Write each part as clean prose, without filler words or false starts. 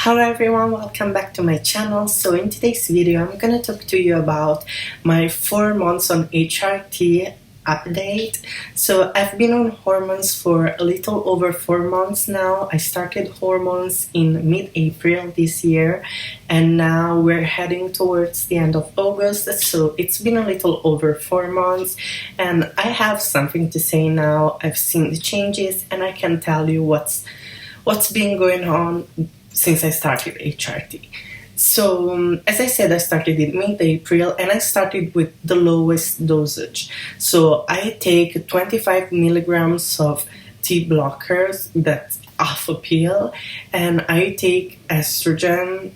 Hello everyone, welcome back to my channel. So in today's video I'm gonna talk to you about my 4 months on HRT update. So I've been on hormones for a little over 4 months now. I started hormones in mid-April this year and now we're heading towards the end of August, so it's been a little over 4 months and I have something to say now. I've seen the changes and I can tell you what's been going on since I started HRT. So as I said, I started in mid-April and I started with the lowest dosage. So I take 25 milligrams of T blockers, that's half a pill, and I take estrogen.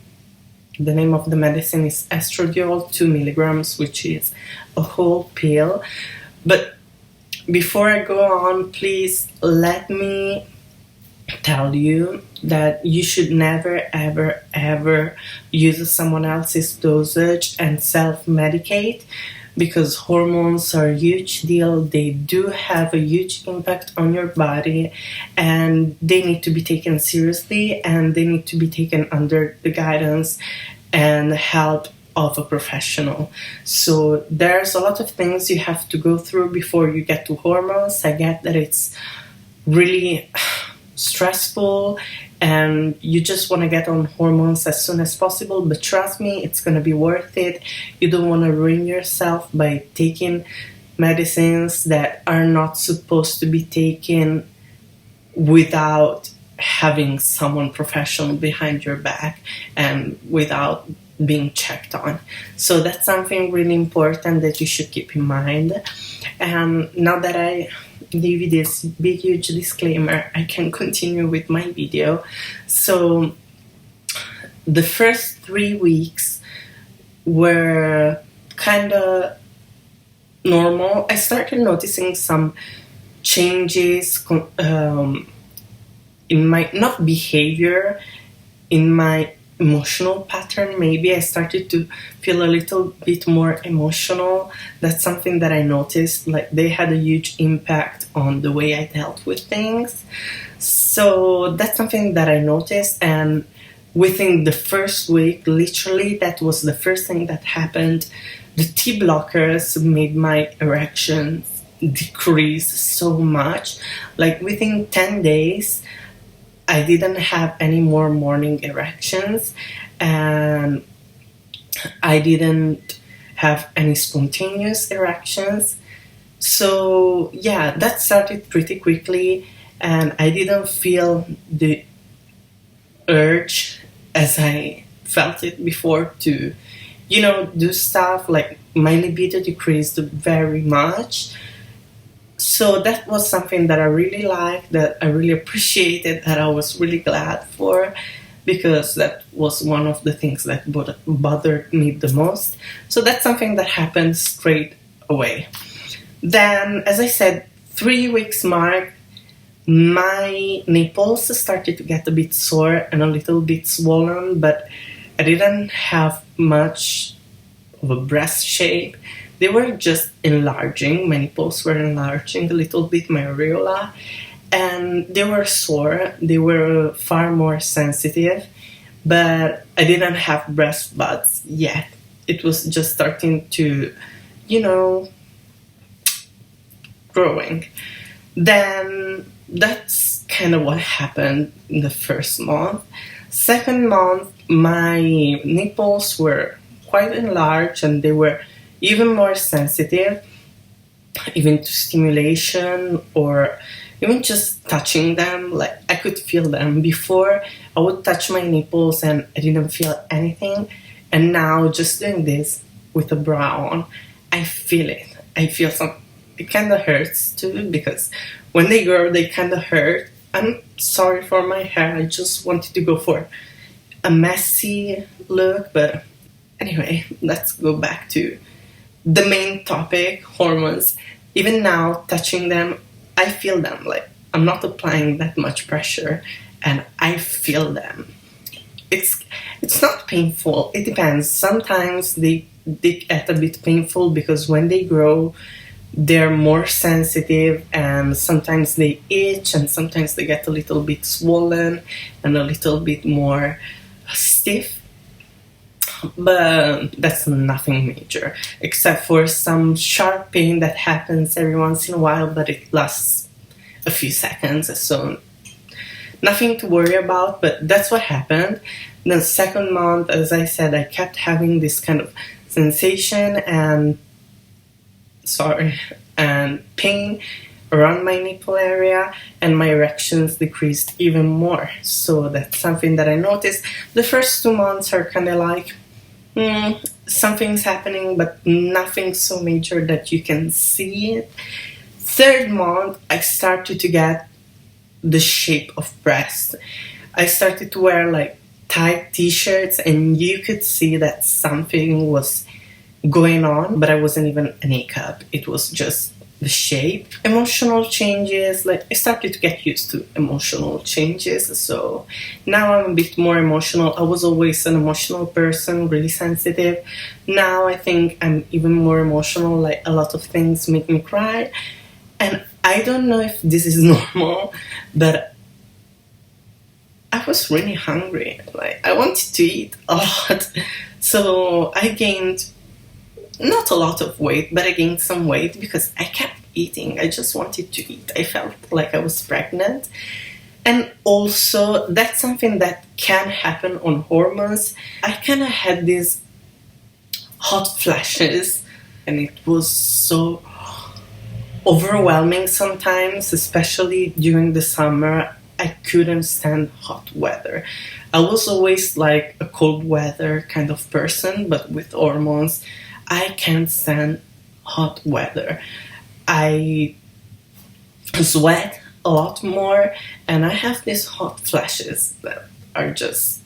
The name of the medicine is estradiol, 2 milligrams, which is a whole pill. But before I go on, please let me tell you that you should never ever use someone else's dosage and self-medicate, because hormones are a huge deal. They do have a huge impact on your body and they need to be taken seriously and they need to be taken under the guidance and help of a professional. So there's a lot of things you have to go through before you get to hormones. I get that it's really stressful and you just want to get on hormones as soon as possible, but trust me, it's going to be worth it. You don't want to ruin yourself by taking medicines that are not supposed to be taken without having someone professional behind your back and without being checked on. So that's something really important that you should keep in mind. And now that I give you this big huge disclaimer, I can continue with my video. So the first 3 weeks were kind of normal. I started noticing some changes in my, not behavior, in my emotional pattern. Maybe I started to feel a little bit more emotional. That's something that I noticed, like they had a huge impact on the way I dealt with things. So that's something that I noticed, and within the first week, literally that was the first thing that happened. The T blockers made my erections decrease so much. Like within 10 days I didn't have any more morning erections and I didn't have any spontaneous erections. So yeah, that started pretty quickly and I didn't feel the urge as I felt it before to, do stuff. Like my libido decreased very much. So that was something that I really liked, that I really appreciated, that I was really glad for, because that was one of the things that bothered me the most. So that's something that happened straight away. Then, as I said, 3 weeks mark, my nipples started to get a bit sore and a little bit swollen, but I didn't have much of a breast shape. They were just enlarging, my nipples were enlarging a little bit, my areola, and they were sore, they were far more sensitive, but I didn't have breast buds yet. It was just starting to, growing. Then that's kind of what happened in the first month. Second month, my nipples were quite enlarged and they were even more sensitive, even to stimulation or even just touching them. Like I could feel them. Before I would touch my nipples and I didn't feel anything, and now just doing this with a bra on, I feel it. I feel some. It kind of hurts too, because when they grow they kind of hurt. I'm sorry for my hair, I just wanted to go for a messy look, but anyway, let's go back to the main topic, hormones. Even now, touching them, I feel them. Like I'm not applying that much pressure and I feel them. It's not painful. It depends. Sometimes they get a bit painful because when they grow, they're more sensitive and sometimes they itch and sometimes they get a little bit swollen and a little bit more stiff, but that's nothing major, except for some sharp pain that happens every once in a while, but it lasts a few seconds, so nothing to worry about. But that's what happened. The second month, as I said, I kept having this kind of sensation and pain around my nipple area, and my erections decreased even more. So that's something that I noticed. The first 2 months are kind of like, something's happening, but nothing so major that you can see it. Third month, I started to get the shape of breast. I started to wear like tight t-shirts, and you could see that something was going on, but I wasn't even a makeup. It was just the shape. Emotional changes, like I started to get used to emotional changes, so now I'm a bit more emotional. I was always an emotional person, really sensitive. Now I think I'm even more emotional, like a lot of things make me cry. And I don't know if this is normal, but I was really hungry. Like I wanted to eat a lot. So I gained not a lot of weight, but I gained some weight because I kept eating. I just wanted to eat. I felt like I was pregnant. And also, that's something that can happen on hormones. I kind of had these hot flashes, and it was so overwhelming sometimes, especially during the summer. I couldn't stand hot weather. I was always like a cold weather kind of person, but with hormones, I can't stand hot weather. I sweat a lot more, and I have these hot flashes that are just,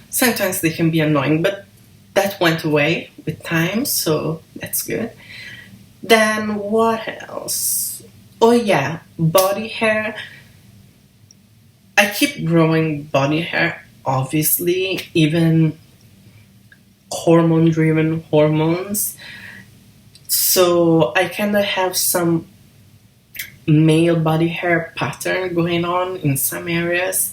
sometimes they can be annoying, but that went away with time, so that's good. Then what else? Oh yeah, body hair. I keep growing body hair, obviously, even hormone-driven hormones. So I kind of have some male body hair pattern going on in some areas,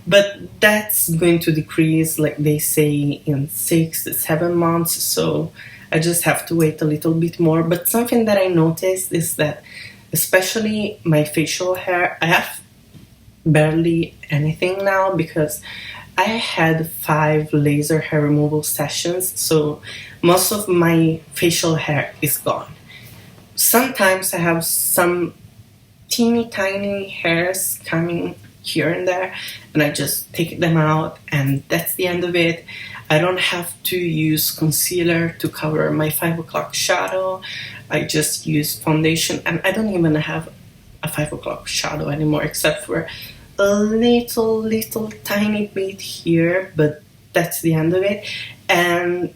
but that's going to decrease, like they say, in 6 to 7 months. So I just have to wait a little bit more. But something that I noticed is that, especially my facial hair, I have barely anything now because I had 5 laser hair removal sessions, so most of my facial hair is gone. Sometimes I have some teeny tiny hairs coming here and there, and I just take them out, and that's the end of it. I don't have to use concealer to cover my 5 o'clock shadow. I just use foundation, and I don't even have a 5 o'clock shadow anymore, except for a little tiny bit here, but that's the end of it. And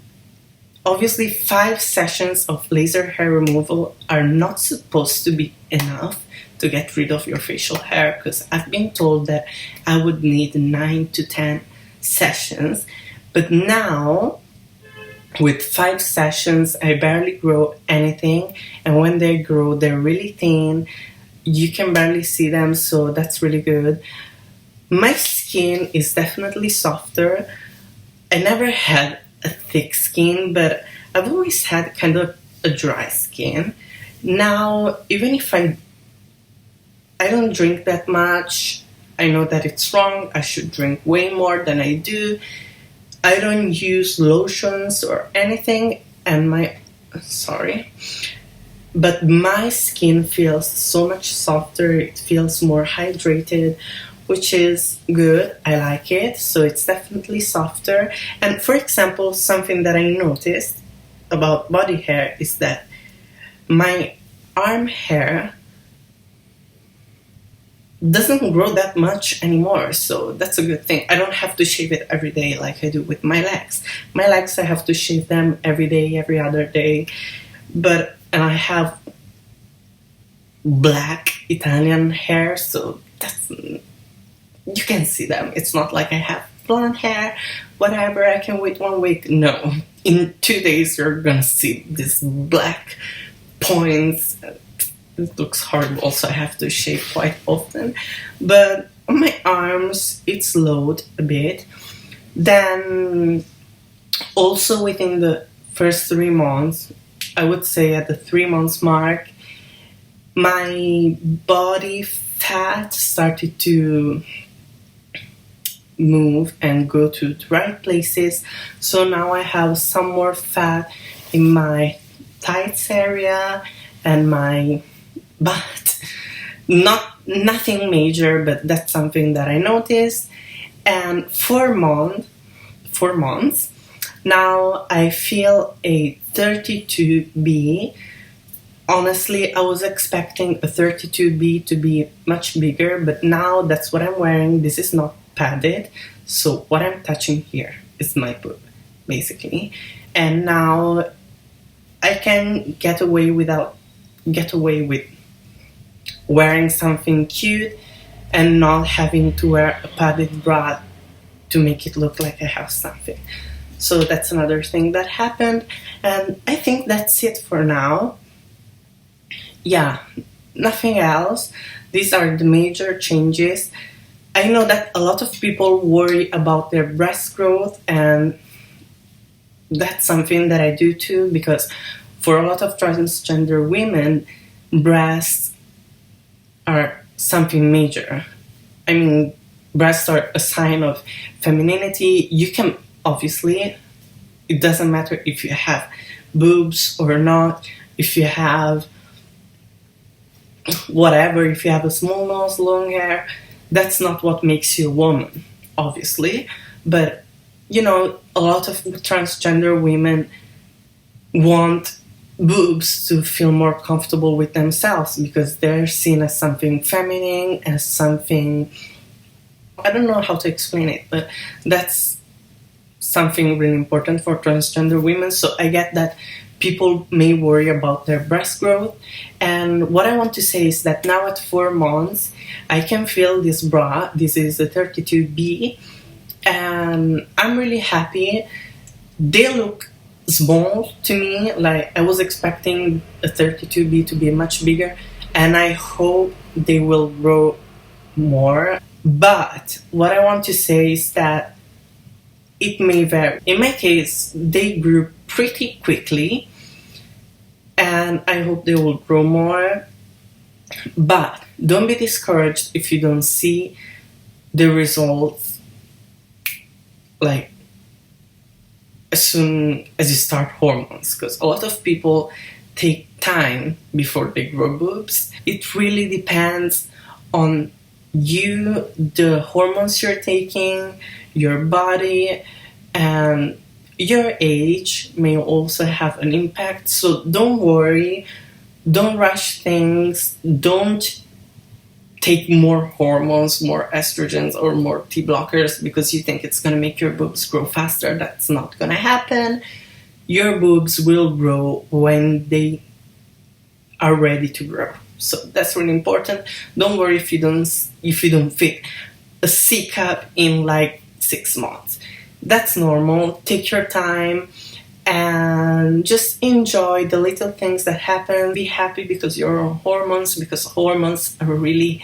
obviously 5 sessions of laser hair removal are not supposed to be enough to get rid of your facial hair, because I've been told that I would need 9 to 10 sessions. But now, with 5 sessions, I barely grow anything, and when they grow, they're really thin. You can barely see them, so that's really good. My skin is definitely softer. I never had a thick skin, but I've always had kind of a dry skin. Now, even if I don't drink that much, I know that it's wrong. I should drink way more than I do. I don't use lotions or anything, and but my skin feels so much softer. It feels more hydrated, which is good. I like it. So it's definitely softer. And for example, something that I noticed about body hair is that my arm hair doesn't grow that much anymore, so that's a good thing. I don't have to shave it every day like I do with my legs. My legs, I have to shave them every day, every other day. And I have black Italian hair, so you can see them. It's not like I have blonde hair, whatever, I can wait 1 week. No, in 2 days you're gonna see these black points. It looks horrible, so I have to shave quite often. But on my arms, it's lowered a bit. Then also within the first 3 months, I would say at the 3 months mark, my body fat started to move and go to the right places. So now I have some more fat in my thighs area and my butt. Nothing major, but that's something that I noticed. And 4 months, now I feel a 32B. Honestly, I was expecting a 32B to be much bigger, but now that's what I'm wearing. This is not padded, so what I'm touching here is my boob, basically. And now I can get away with wearing something cute and not having to wear a padded bra to make it look like I have something. So that's another thing that happened, and I think that's it for now. Yeah, nothing else. These are the major changes. I know that a lot of people worry about their breast growth, and that's something that I do too, because for a lot of transgender women, breasts are something major. I mean, breasts are a sign of femininity. You can, obviously, it doesn't matter if you have boobs or not, if you have whatever, if you have a small nose, long hair, that's not what makes you a woman, obviously. But, you know, a lot of transgender women want boobs to feel more comfortable with themselves because they're seen as something feminine, as something, I don't know how to explain it, but that's something really important for transgender women. So I get that people may worry about their breast growth. And what I want to say is that now at 4 months, I can feel this bra. This is a 32B, and I'm really happy. They look small to me. Like, I was expecting a 32B to be much bigger, and I hope they will grow more. But what I want to say is that it may vary. In my case, they grew pretty quickly, and I hope they will grow more. But don't be discouraged if you don't see the results like as soon as you start hormones, because a lot of people take time before they grow boobs. It really depends on you, the hormones you're taking, your body, and your age may also have an impact. So don't worry, don't rush things, don't take more hormones, more estrogens or more T blockers because you think it's going to make your boobs grow faster. That's not going to happen. Your boobs will grow when they are ready to grow. So that's really important. Don't worry if you don't fit a C cup in like 6 months. That's normal. Take your time and just enjoy the little things that happen. Be happy because you're on hormones, because hormones are a really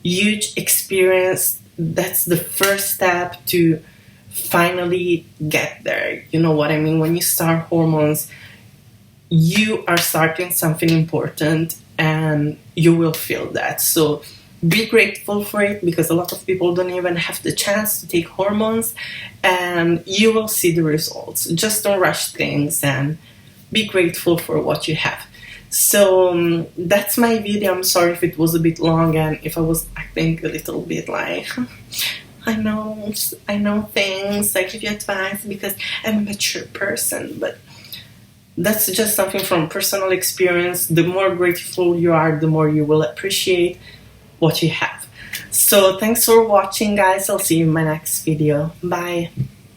huge experience. That's the first step to finally get there. You know what I mean? When you start hormones, you are starting something important and you will feel that. So be grateful for it, because a lot of people don't even have the chance to take hormones, and you will see the results. Just don't rush things and be grateful for what you have. So that's my video. I'm sorry if it was a bit long and if I was acting a little bit like I know things, I give you advice because I'm a mature person, but that's just something from personal experience. The more grateful you are, the more you will appreciate what you have. So thanks for watching, guys. I'll see you in my next video. Bye.